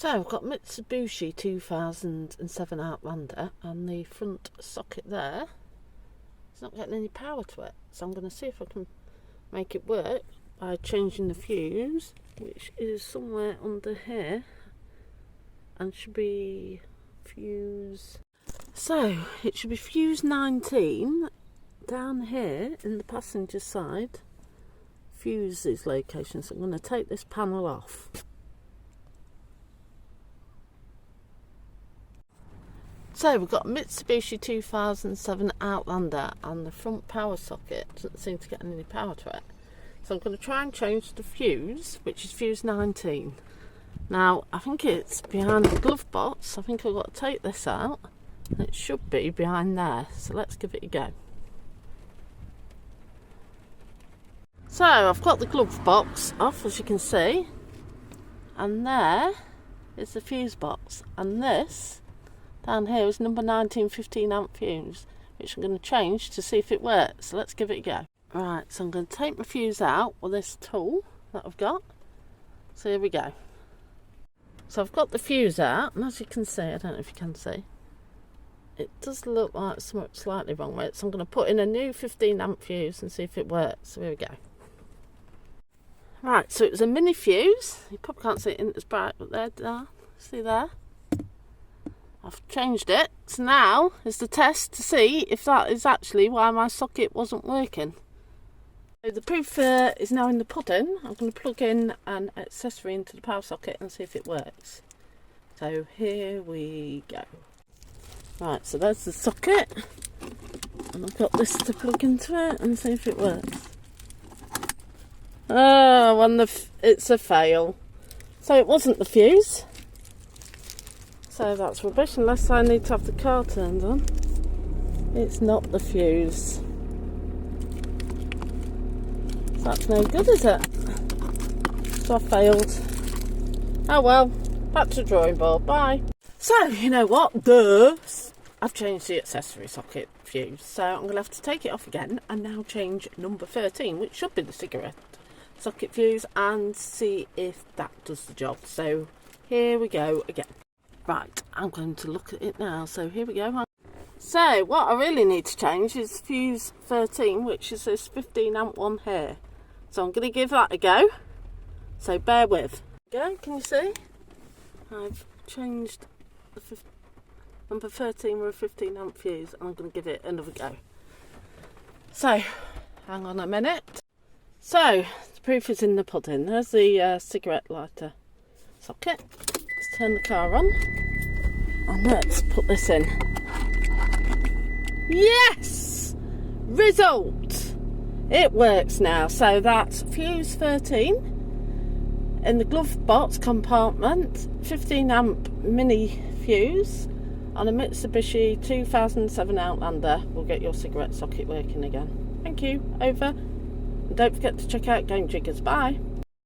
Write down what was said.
So I've got Mitsubishi 2007 Outlander, and the front socket there is not getting any power to it. So I'm going to see if I can make it work by changing the fuse, which is somewhere under here, and should be fuse. So it should be fuse 19 down here in the passenger side. Fuses location. So I'm going to take this panel off. So we've got a Mitsubishi 2007 Outlander, and the front power socket doesn't seem to get any power to it. So I'm going to try and change the fuse, which is fuse 19. Now I think it's behind the glove box. I think I've got to take this out, and it should be behind there. So let's give it a go. So I've got the glove box off, as you can see, and there is the fuse box, and this down here is number 19 15 amp fuse, which I'm going to change to see if it works. So let's give it a go. Right, so I'm going to take my fuse out with this tool that I've got. So here we go. So I've got the fuse out, and as you can see, I don't know if you can see, it does look like something slightly wrong with it. So I'm going to put in a new 15 amp fuse and see if it works. So here we go. Right, so it was a mini fuse. You probably can't see it in as bright, but there, see there? I've changed it, so now is the test to see if that is actually why my socket wasn't working. So the proof is now in the pudding. I'm going to plug in an accessory into the power socket and see if it works. So here we go. Right, so there's the socket, and I've got this to plug into it and see if it works. Oh, it's a fail. So it wasn't the fuse. So that's rubbish, unless I need to have the car turned on. It's not the fuse. So that's no good, is it? So I failed. Oh well, back to the drawing board, bye. So, you know what? I've changed the accessory socket fuse. So I'm going to have to take it off again and now change number 13, which should be the cigarette socket fuse, and see if that does the job. So here we go again. Right, I'm going to look at it now. So here we go. So what I really need to change is fuse 13, which is this 15 amp one here. So I'm going to give that a go. So bear with. Go, can you see? I've changed the number 13 with a 15 amp fuse, and I'm going to give it another go. So hang on a minute. So the proof is in the pudding. There's the cigarette lighter socket. Let's turn the car on, and let's put this in. Yes! Result! It works now. So that's fuse 13 in the glove box compartment, 15 amp mini fuse on a Mitsubishi 2007 Outlander. Will get your cigarette socket working again. Thank you. Over. And don't forget to check out Game Jiggers. Bye.